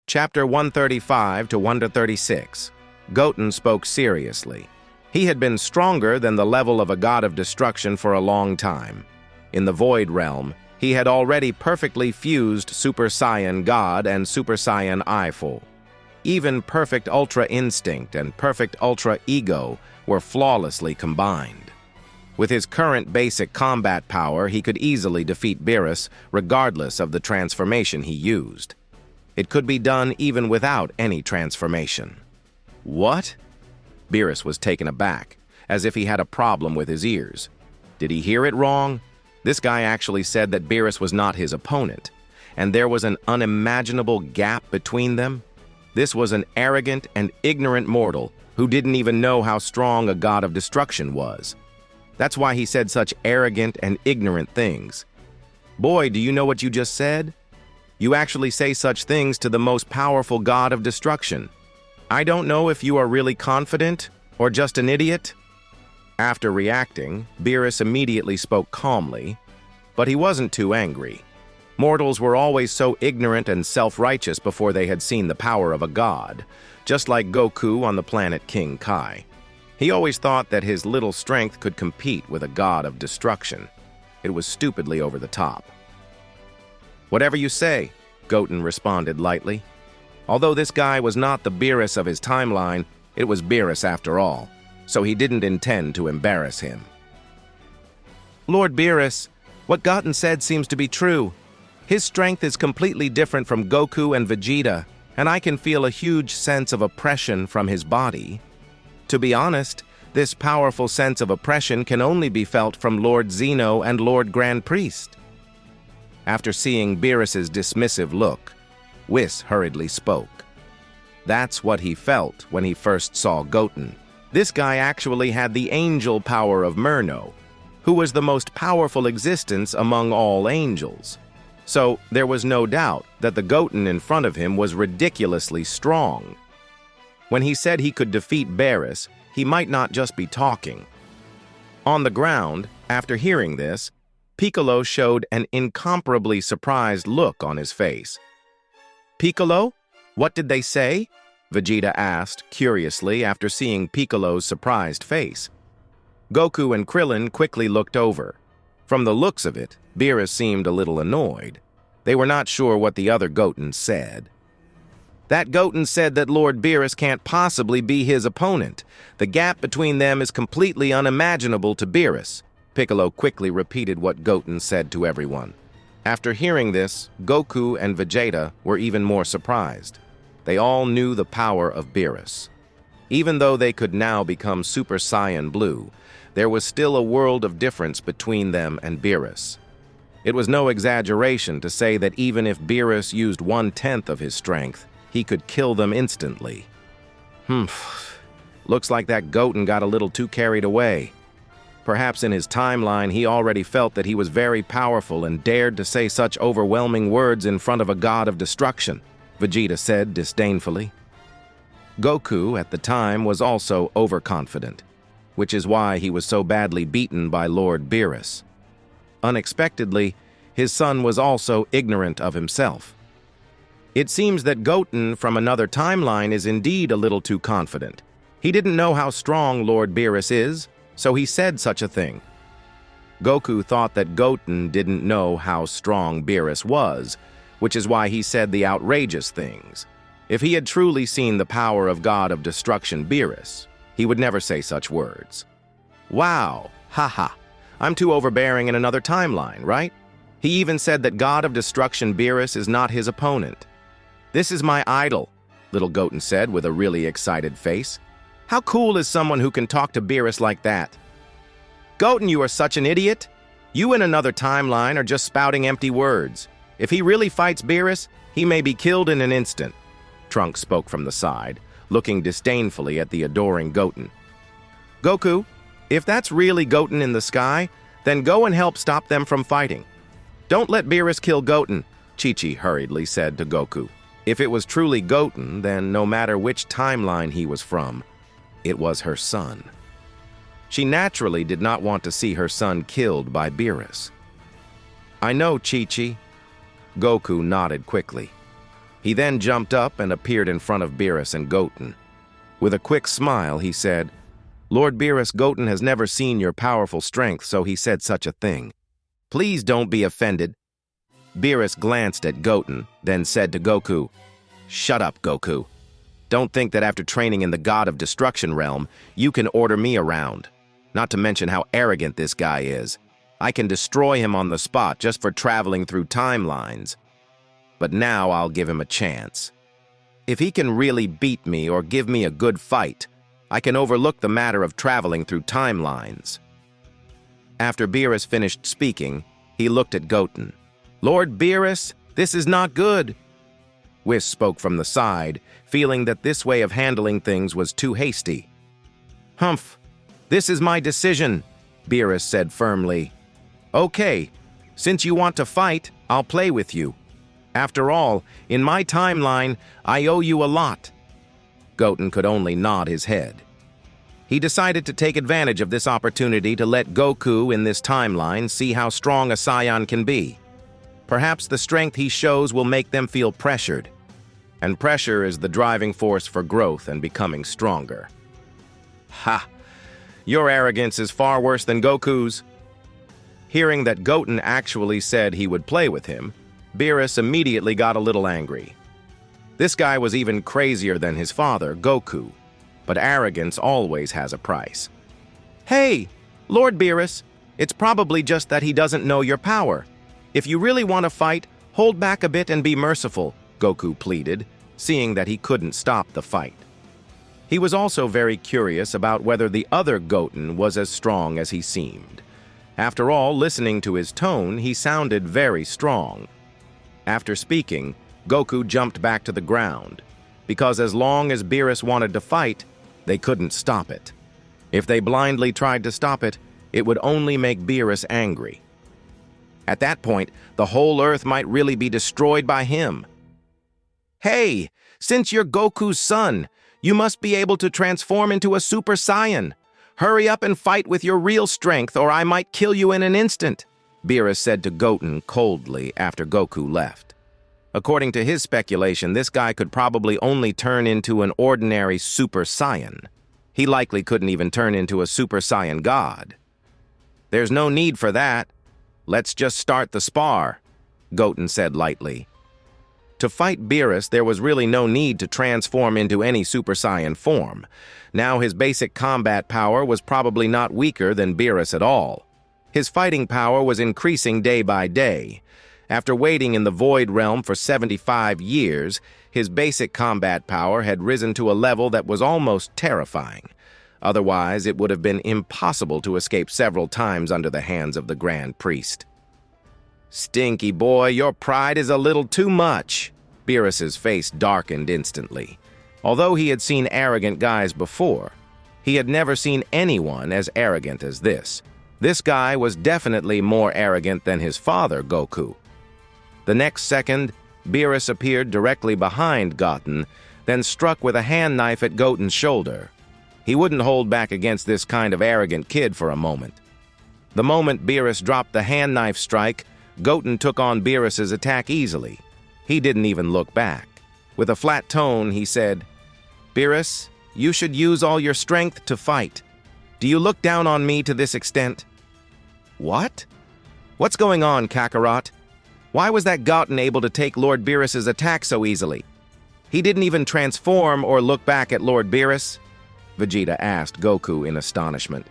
Chapter 135 to 136. Goten spoke seriously. He had been stronger than the level of a god of destruction for a long time. In the Void Realm, he had already perfectly fused Super Saiyan God and Super Saiyan Eiffel. Even Perfect Ultra Instinct and Perfect Ultra Ego were flawlessly combined. With his current basic combat power, he could easily defeat Beerus, regardless of the transformation he used. It could be done even without any transformation. What? Beerus was taken aback, as if he had a problem with his ears. Did he hear it wrong? This guy actually said that Beerus was not his opponent, and there was an unimaginable gap between them. This was an arrogant and ignorant mortal who didn't even know how strong a god of destruction was. That's why he said such arrogant and ignorant things. Boy, do you know what you just said? You actually say such things to the most powerful god of destruction. I don't know if you are really confident or just an idiot. After reacting, Beerus immediately spoke calmly, but he wasn't too angry. Mortals were always so ignorant and self-righteous before they had seen the power of a god, just like Goku on the planet King Kai. He always thought that his little strength could compete with a god of destruction. It was stupidly over the top. Whatever you say, Goten responded lightly. Although this guy was not the Beerus of his timeline, it was Beerus after all, so he didn't intend to embarrass him. Lord Beerus, what Goten said seems to be true. His strength is completely different from Goku and Vegeta, and I can feel a huge sense of oppression from his body. To be honest, this powerful sense of oppression can only be felt from Lord Zeno and Lord Grand Priest. After seeing Beerus's dismissive look, Whis hurriedly spoke. That's what he felt when he first saw Goten. This guy actually had the angel power of Murno, who was the most powerful existence among all angels. So there was no doubt that the Goten in front of him was ridiculously strong. When he said he could defeat Beerus, he might not just be talking. On the ground, after hearing this, Piccolo showed an incomparably surprised look on his face. Piccolo? What did they say? Vegeta asked, curiously, after seeing Piccolo's surprised face. Goku and Krillin quickly looked over. From the looks of it, Beerus seemed a little annoyed. They were not sure what the other Goten said. That Goten said that Lord Beerus can't possibly be his opponent. The gap between them is completely unimaginable to Beerus. Piccolo quickly repeated what Goten said to everyone. After hearing this, Goku and Vegeta were even more surprised. They all knew the power of Beerus. Even though they could now become Super Saiyan Blue, there was still a world of difference between them and Beerus. It was no exaggeration to say that even if Beerus used 1/10 of his strength, he could kill them instantly. Looks like that Goten got a little too carried away. Perhaps in his timeline he already felt that he was very powerful and dared to say such overwhelming words in front of a god of destruction, Vegeta said disdainfully. Goku, at the time, was also overconfident, which is why he was so badly beaten by Lord Beerus. Unexpectedly, his son was also ignorant of himself. It seems that Goten from another timeline is indeed a little too confident. He didn't know how strong Lord Beerus is, so he said such a thing. Goku thought that Goten didn't know how strong Beerus was, which is why he said the outrageous things. If he had truly seen the power of God of Destruction Beerus, he would never say such words. Wow, haha, I'm too overbearing in another timeline, right? He even said that God of Destruction Beerus is not his opponent. This is my idol, little Goten said with a really excited face. How cool is someone who can talk to Beerus like that? Goten, you are such an idiot. You in another timeline are just spouting empty words. If he really fights Beerus, he may be killed in an instant. Trunks spoke from the side, looking disdainfully at the adoring Goten. Goku, if that's really Goten in the sky, then go and help stop them from fighting. Don't let Beerus kill Goten, Chi-Chi hurriedly said to Goku. If it was truly Goten, then no matter which timeline he was from, it was her son. She naturally did not want to see her son killed by Beerus. I know, Chi-Chi. Goku nodded quickly. He then jumped up and appeared in front of Beerus and Goten. With a quick smile, he said, "Lord Beerus, Goten has never seen your powerful strength, so he said such a thing. Please don't be offended." Beerus glanced at Goten, then said to Goku, "Shut up, Goku. Don't think that after training in the God of Destruction realm, you can order me around. Not to mention how arrogant this guy is. I can destroy him on the spot just for traveling through timelines. But now I'll give him a chance. If he can really beat me or give me a good fight, I can overlook the matter of traveling through timelines." After Beerus finished speaking, he looked at Goten. "Lord Beerus, this is not good." Whis spoke from the side, feeling that this way of handling things was too hasty. "Humph, this is my decision," Beerus said firmly. "Okay, since you want to fight, I'll play with you. After all, in my timeline, I owe you a lot." Goten could only nod his head. He decided to take advantage of this opportunity to let Goku in this timeline see how strong a Saiyan can be. Perhaps the strength he shows will make them feel pressured. And pressure is the driving force for growth and becoming stronger. "Ha! Your arrogance is far worse than Goku's." Hearing that Goten actually said he would play with him, Beerus immediately got a little angry. This guy was even crazier than his father, Goku, but arrogance always has a price. "Hey, Lord Beerus, it's probably just that he doesn't know your power. If you really want to fight, hold back a bit and be merciful," Goku pleaded, seeing that he couldn't stop the fight. He was also very curious about whether the other Goten was as strong as he seemed. After all, listening to his tone, he sounded very strong. After speaking, Goku jumped back to the ground, because as long as Beerus wanted to fight, they couldn't stop it. If they blindly tried to stop it, it would only make Beerus angry. At that point, the whole Earth might really be destroyed by him. "Hey, since you're Goku's son, you must be able to transform into a Super Saiyan. Hurry up and fight with your real strength, or I might kill you in an instant," Beerus said to Goten coldly after Goku left. According to his speculation, this guy could probably only turn into an ordinary Super Saiyan. He likely couldn't even turn into a Super Saiyan God. "There's no need for that. Let's just start the spar," Goten said lightly. To fight Beerus, there was really no need to transform into any Super Saiyan form. Now his basic combat power was probably not weaker than Beerus at all. His fighting power was increasing day by day. After waiting in the Void Realm for 75 years, his basic combat power had risen to a level that was almost terrifying. Otherwise, it would have been impossible to escape several times under the hands of the Grand Priest. "Stinky boy, your pride is a little too much." Beerus's face darkened instantly. Although he had seen arrogant guys before, he had never seen anyone as arrogant as this. This guy was definitely more arrogant than his father, Goku. The next second, Beerus appeared directly behind Goten, then struck with a hand knife at Goten's shoulder. He wouldn't hold back against this kind of arrogant kid for a moment. The moment Beerus dropped the hand knife strike, Goten took on Beerus's attack easily. He didn't even look back. With a flat tone, he said, "Beerus, you should use all your strength to fight. Do you look down on me to this extent?" "What? What's going on, Kakarot? Why was that Goten able to take Lord Beerus's attack so easily? He didn't even transform or look back at Lord Beerus?" Vegeta asked Goku in astonishment.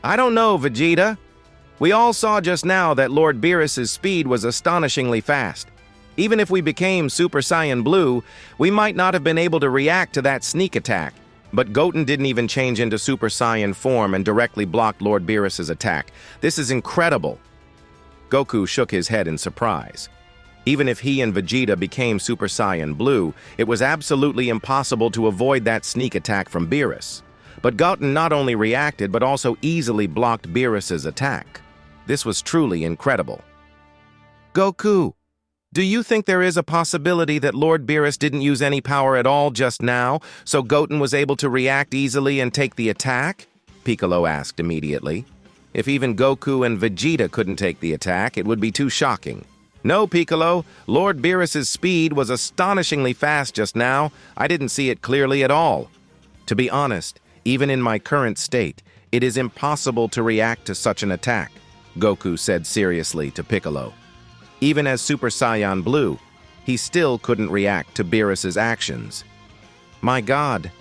"I don't know, Vegeta. We all saw just now that Lord Beerus's speed was astonishingly fast. Even if we became Super Saiyan Blue, we might not have been able to react to that sneak attack. But Goten didn't even change into Super Saiyan form and directly blocked Lord Beerus's attack. This is incredible." Goku shook his head in surprise. Even if he and Vegeta became Super Saiyan Blue, it was absolutely impossible to avoid that sneak attack from Beerus. But Goten not only reacted, but also easily blocked Beerus's attack. This was truly incredible. "Goku, do you think there is a possibility that Lord Beerus didn't use any power at all just now, so Goten was able to react easily and take the attack?" Piccolo asked immediately. If even Goku and Vegeta couldn't take the attack, it would be too shocking. No, Piccolo. Lord Beerus's speed was astonishingly fast just now. I didn't see it clearly at all. To be honest, even in my current state, it is impossible to react to such an attack, Goku said seriously to Piccolo. Even as Super Saiyan Blue, he still couldn't react to Beerus's actions. My God,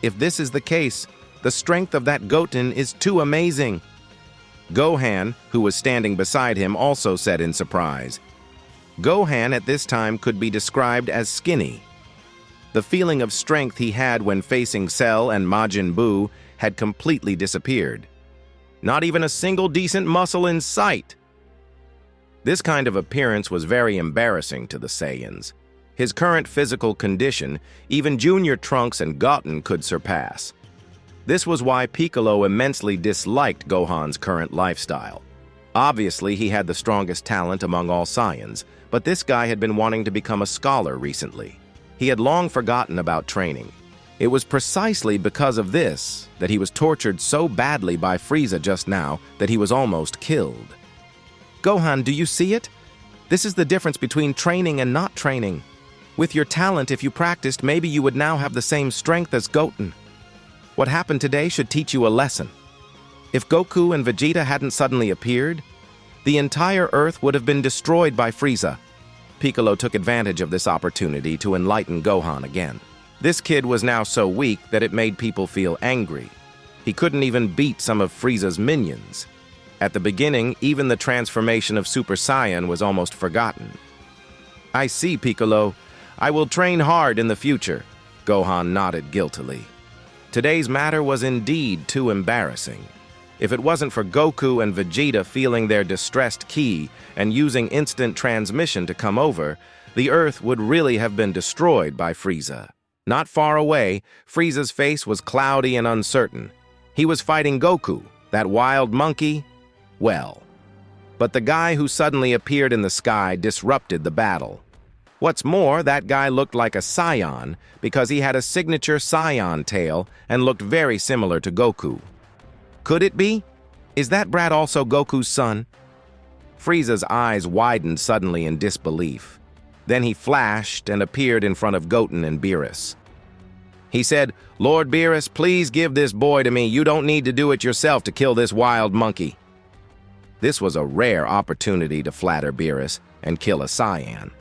if this is the case, the strength of that Goten is too amazing. Gohan, who was standing beside him, also said in surprise. Gohan at this time could be described as skinny. The feeling of strength he had when facing Cell and Majin Buu had completely disappeared. Not even a single decent muscle in sight. This kind of appearance was very embarrassing to the Saiyans. His current physical condition, even Junior Trunks and Goten could surpass. This was why Piccolo immensely disliked Gohan's current lifestyle. Obviously, he had the strongest talent among all Saiyans, but this guy had been wanting to become a scholar recently. He had long forgotten about training. It was precisely because of this that he was tortured so badly by Frieza just now that he was almost killed. Gohan, do you see it? This is the difference between training and not training. With your talent, if you practiced, maybe you would now have the same strength as Goten. What happened today should teach you a lesson. If Goku and Vegeta hadn't suddenly appeared, the entire Earth would have been destroyed by Frieza. Piccolo took advantage of this opportunity to enlighten Gohan again. This kid was now so weak that it made people feel angry. He couldn't even beat some of Frieza's minions. At the beginning, even the transformation of Super Saiyan was almost forgotten. I see, Piccolo. I will train hard in the future. Gohan nodded guiltily. Today's matter was indeed too embarrassing. If it wasn't for Goku and Vegeta feeling their distressed ki and using instant transmission to come over, the Earth would really have been destroyed by Frieza. Not far away, Frieza's face was cloudy and uncertain. He was fighting Goku, that wild monkey. Well, but the guy who suddenly appeared in the sky disrupted the battle. What's more, that guy looked like a Saiyan because he had a signature Saiyan tail and looked very similar to Goku. Could it be? Is that brat also Goku's son? Frieza's eyes widened suddenly in disbelief. Then he flashed and appeared in front of Goten and Beerus. He said, Lord Beerus, please give this boy to me. You don't need to do it yourself to kill this wild monkey. This was a rare opportunity to flatter Beerus and kill a Saiyan.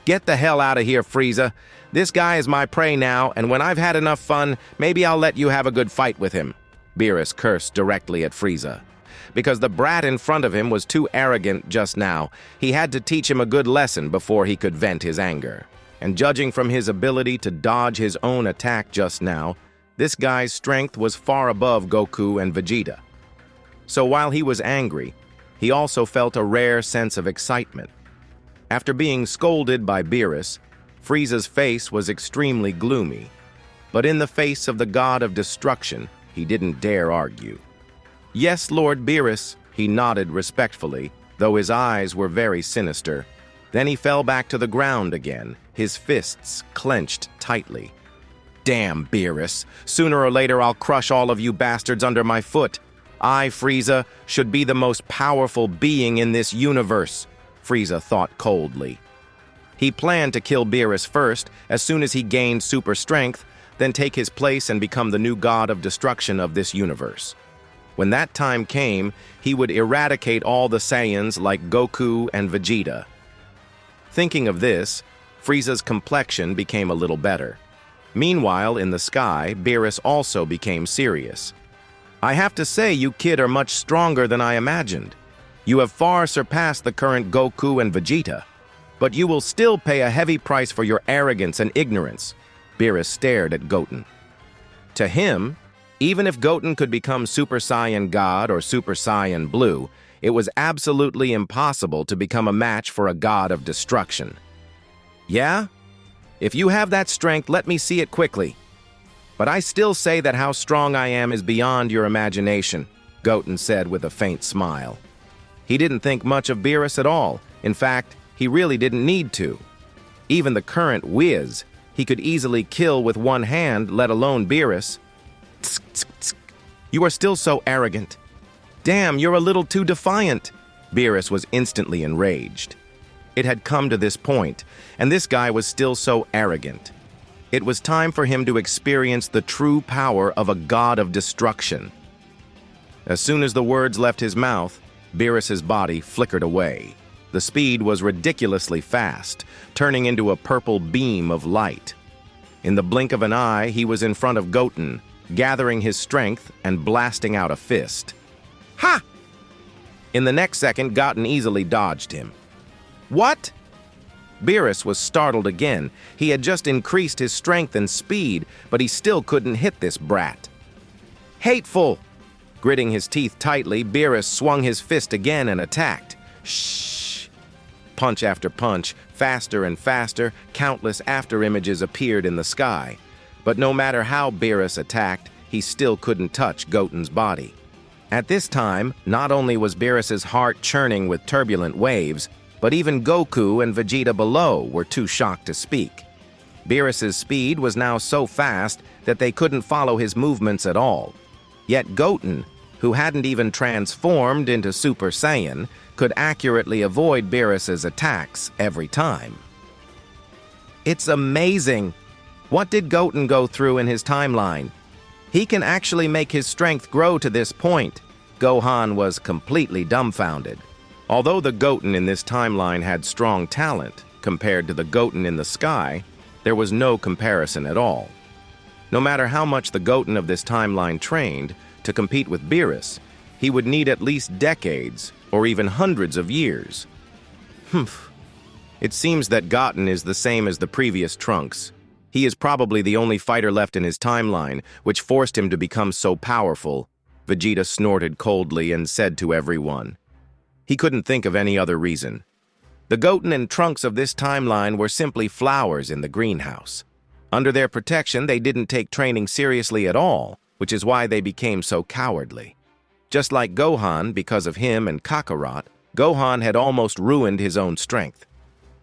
Get the hell out of here, Frieza. This guy is my prey now, and when I've had enough fun, maybe I'll let you have a good fight with him. Beerus cursed directly at Frieza. Because the brat in front of him was too arrogant just now, he had to teach him a good lesson before he could vent his anger. And judging from his ability to dodge his own attack just now, this guy's strength was far above Goku and Vegeta. So while he was angry, he also felt a rare sense of excitement. After being scolded by Beerus, Frieza's face was extremely gloomy. But in the face of the god of destruction, he didn't dare argue. Yes, Lord Beerus, he nodded respectfully, though his eyes were very sinister. Then he fell back to the ground again, his fists clenched tightly. Damn, Beerus, sooner or later I'll crush all of you bastards under my foot. I, Frieza, should be the most powerful being in this universe, Frieza thought coldly. He planned to kill Beerus first, as soon as he gained super strength, then take his place and become the new god of destruction of this universe. When that time came, he would eradicate all the Saiyans like Goku and Vegeta. Thinking of this, Frieza's complexion became a little better. Meanwhile, in the sky, Beerus also became serious. I have to say, you kid are much stronger than I imagined. You have far surpassed the current Goku and Vegeta. But you will still pay a heavy price for your arrogance and ignorance. Beerus stared at Goten. To him, even if Goten could become Super Saiyan God or Super Saiyan Blue, it was absolutely impossible to become a match for a god of destruction. Yeah? If you have that strength, let me see it quickly. But I still say that how strong I am is beyond your imagination, Goten said with a faint smile. He didn't think much of Beerus at all. In fact, he really didn't need to. Even the current Whiz, he could easily kill with one hand, let alone Beerus. Tsk, tsk, tsk. You are still so arrogant. Damn, you're a little too defiant. Beerus was instantly enraged. It had come to this point, and this guy was still so arrogant. It was time for him to experience the true power of a god of destruction. As soon as the words left his mouth, Beerus's body flickered away. The speed was ridiculously fast, turning into a purple beam of light. In the blink of an eye, he was in front of Goten, gathering his strength and blasting out a fist. Ha! In the next second, Goten easily dodged him. What? Beerus was startled again. He had just increased his strength and speed, but he still couldn't hit this brat. Hateful! Gritting his teeth tightly, Beerus swung his fist again and attacked. Shh! Punch after punch, faster and faster, countless afterimages appeared in the sky. But no matter how Beerus attacked, he still couldn't touch Goten's body. At this time, not only was Beerus's heart churning with turbulent waves, but even Goku and Vegeta below were too shocked to speak. Beerus's speed was now so fast that they couldn't follow his movements at all. Yet Goten, who hadn't even transformed into Super Saiyan, could accurately avoid Beerus's attacks every time. It's amazing! What did Goten go through in his timeline? He can actually make his strength grow to this point. Gohan was completely dumbfounded. Although the Goten in this timeline had strong talent, compared to the Goten in the sky, there was no comparison at all. No matter how much the Goten of this timeline trained, to compete with Beerus, he would need at least decades, or even hundreds of years. Humph. It seems that Goten is the same as the previous Trunks. He is probably the only fighter left in his timeline, which forced him to become so powerful, Vegeta snorted coldly and said to everyone. He couldn't think of any other reason. The Goten and Trunks of this timeline were simply flowers in the greenhouse. Under their protection, they didn't take training seriously at all, which is why they became so cowardly. Just like Gohan, because of him and Kakarot, Gohan had almost ruined his own strength.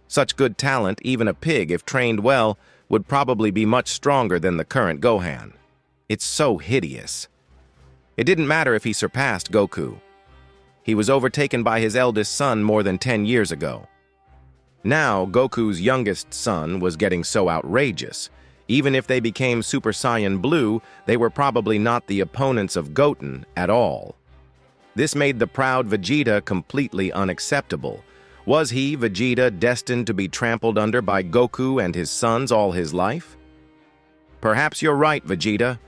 Such good talent, even a pig, if trained well, would probably be much stronger than the current Gohan. It's so hideous. It didn't matter if he surpassed Goku. He was overtaken by his eldest son more than 10 years ago. Now, Goku's youngest son was getting so outrageous. Even if they became Super Saiyan Blue, they were probably not the opponents of Goten at all. This made the proud Vegeta completely unacceptable. Was he, Vegeta, destined to be trampled under by Goku and his sons all his life? Perhaps you're right, Vegeta.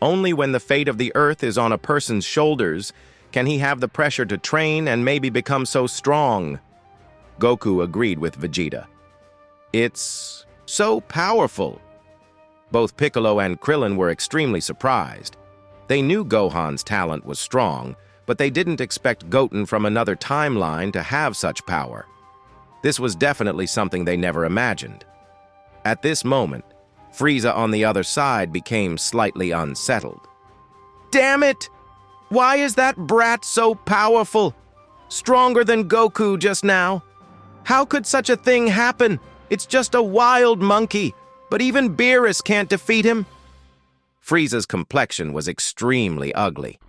Only when the fate of the Earth is on a person's shoulders can he have the pressure to train and maybe become so strong. Goku agreed with Vegeta. It's so powerful. Both Piccolo and Krillin were extremely surprised. They knew Gohan's talent was strong, but they didn't expect Goten from another timeline to have such power. This was definitely something they never imagined. At this moment, Frieza on the other side became slightly unsettled. Damn it! Why is that brat so powerful? Stronger than Goku just now? How could such a thing happen? It's just a wild monkey, but even Beerus can't defeat him. Frieza's complexion was extremely ugly.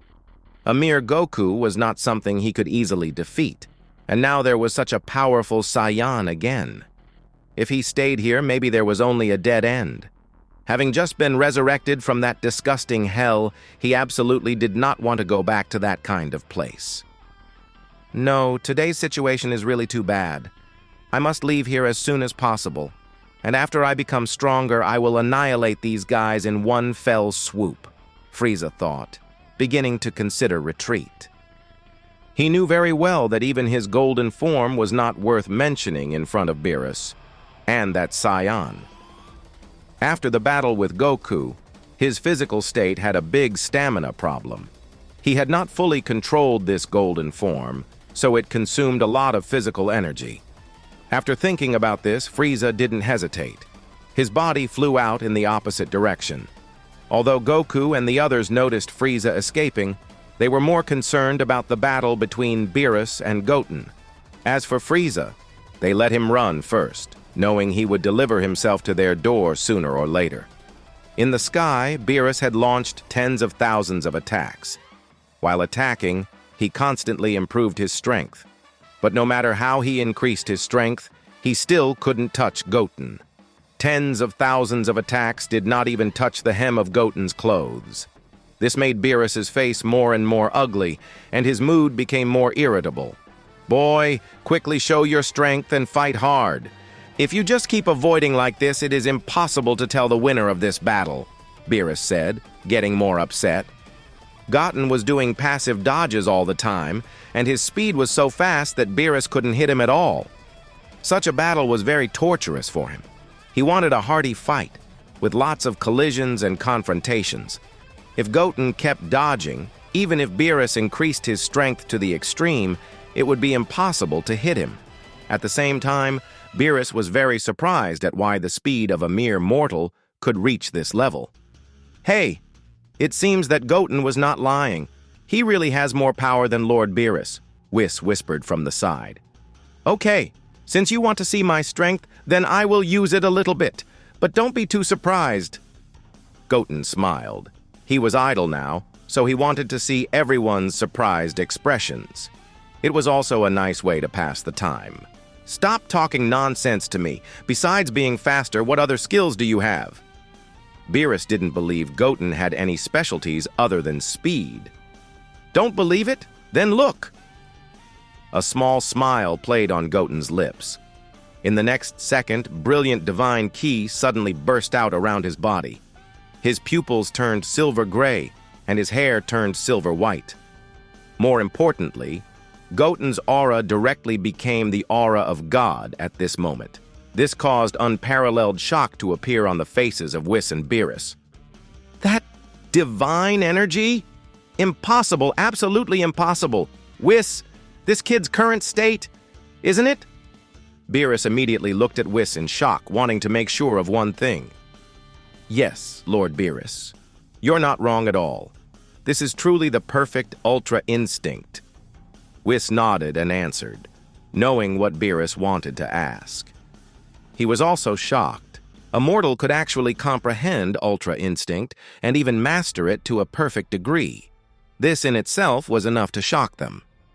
A mere Goku was not something he could easily defeat, and now there was such a powerful Saiyan again. If he stayed here, maybe there was only a dead end. Having just been resurrected from that disgusting hell, he absolutely did not want to go back to that kind of place. No, today's situation is really too bad. I must leave here as soon as possible, and after I become stronger, I will annihilate these guys in one fell swoop, Frieza thought, beginning to consider retreat. He knew very well that even his golden form was not worth mentioning in front of Beerus, and that Saiyan. After the battle with Goku, his physical state had a big stamina problem. He had not fully controlled this golden form, so it consumed a lot of physical energy. After thinking about this, Frieza didn't hesitate. His body flew out in the opposite direction. Although Goku and the others noticed Frieza escaping, they were more concerned about the battle between Beerus and Goten. As for Frieza, they let him run first, knowing he would deliver himself to their door sooner or later. In the sky, Beerus had launched tens of thousands of attacks. While attacking, he constantly improved his strength. But no matter how he increased his strength, he still couldn't touch Goten. Tens of thousands of attacks did not even touch the hem of Goten's clothes. This made Beerus's face more and more ugly, and his mood became more irritable. "Boy, quickly show your strength and fight hard. If you just keep avoiding like this, it is impossible to tell the winner of this battle," Beerus said, getting more upset. Goten was doing passive dodges all the time, and his speed was so fast that Beerus couldn't hit him at all. Such a battle was very torturous for him. He wanted a hearty fight, with lots of collisions and confrontations. If Goten kept dodging, even if Beerus increased his strength to the extreme, it would be impossible to hit him. At the same time, Beerus was very surprised at why the speed of a mere mortal could reach this level. "Hey, it seems that Goten was not lying. He really has more power than Lord Beerus," Whis whispered from the side. "Okay, since you want to see my strength, then I will use it a little bit, but don't be too surprised." Goten smiled. He was idle now, so he wanted to see everyone's surprised expressions. It was also a nice way to pass the time. "Stop talking nonsense to me. Besides being faster, what other skills do you have?" Beerus didn't believe Goten had any specialties other than speed. "Don't believe it? Then look!" A small smile played on Goten's lips. In the next second, brilliant divine ki suddenly burst out around his body. His pupils turned silver gray, and his hair turned silver white. More importantly, Goten's aura directly became the aura of God at this moment. This caused unparalleled shock to appear on the faces of Whis and Beerus. "That divine energy? Impossible, absolutely impossible. Whis, this kid's current state, isn't it?" Beerus immediately looked at Whis in shock, wanting to make sure of one thing. "Yes, Lord Beerus, you're not wrong at all. This is truly the perfect ultra instinct." Whis nodded and answered, knowing what Beerus wanted to ask. He was also shocked. A mortal could actually comprehend ultra instinct and even master it to a perfect degree. This in itself was enough to shock them.